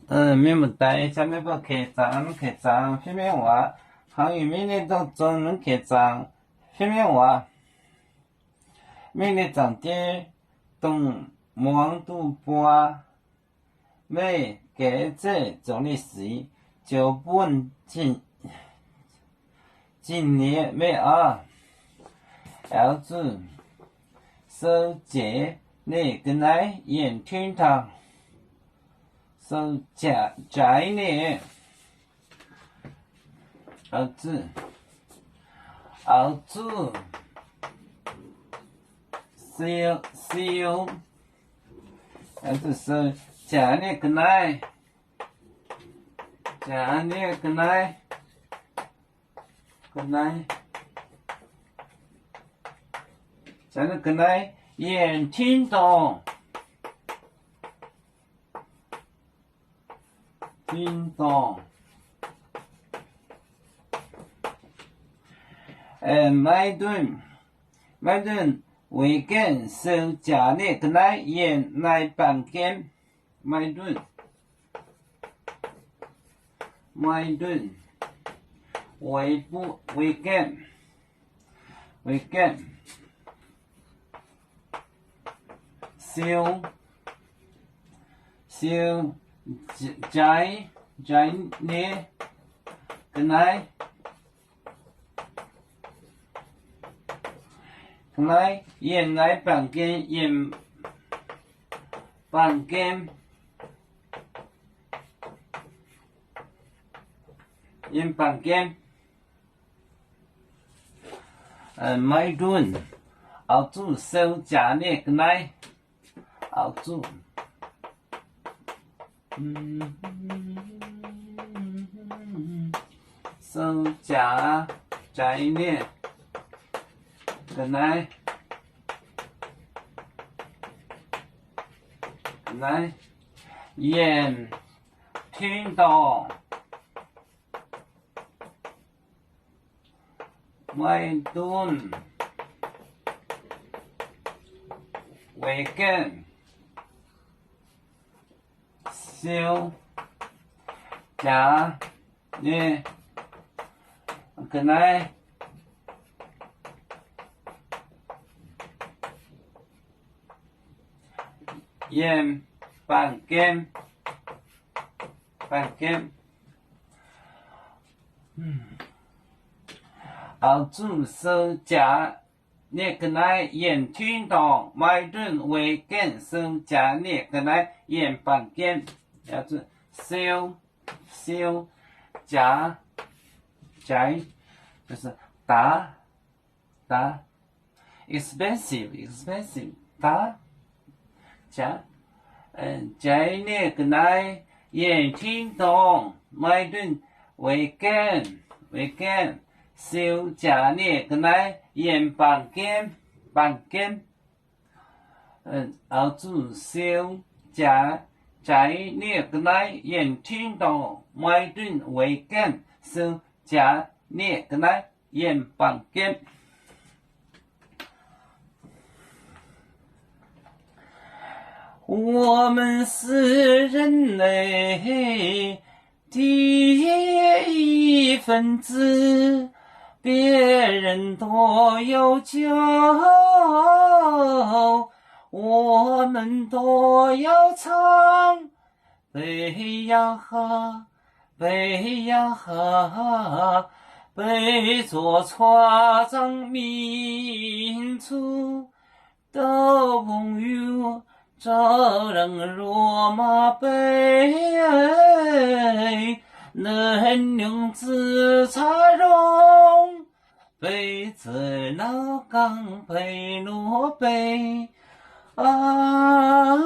没问题，下面不开张，片面话，汉语每日都总能开张，片面话，每日长点东忙度播，每改这种历史，就本今年每二，要子收节你跟来演听堂。收假呢，儿子，小，儿子收假呢跟来，眼听懂。听懂，麦顿，维根收假呢个来演来办间，麦顿，维根，小。在呢个来演来办间演办间麦顿澳洲收假呢个来澳洲收假在呢个来演听到麦顿维根小假呢个来演办间澳洲收假呢个来演听到麦顿维根收假呢个来演办间要是小假在就是大 expensive 大假在呢个来演听懂麦顿维根小假呢个来演办间澳洲小假在呢个来演听懂麦顿维根小假呢个来演办间我们是人类第一分子，别人多有酒，我们都要唱，背呀喝，背着船长民族的朋友。这人若马背，能用紫茶容，背着老岗背罗背啊。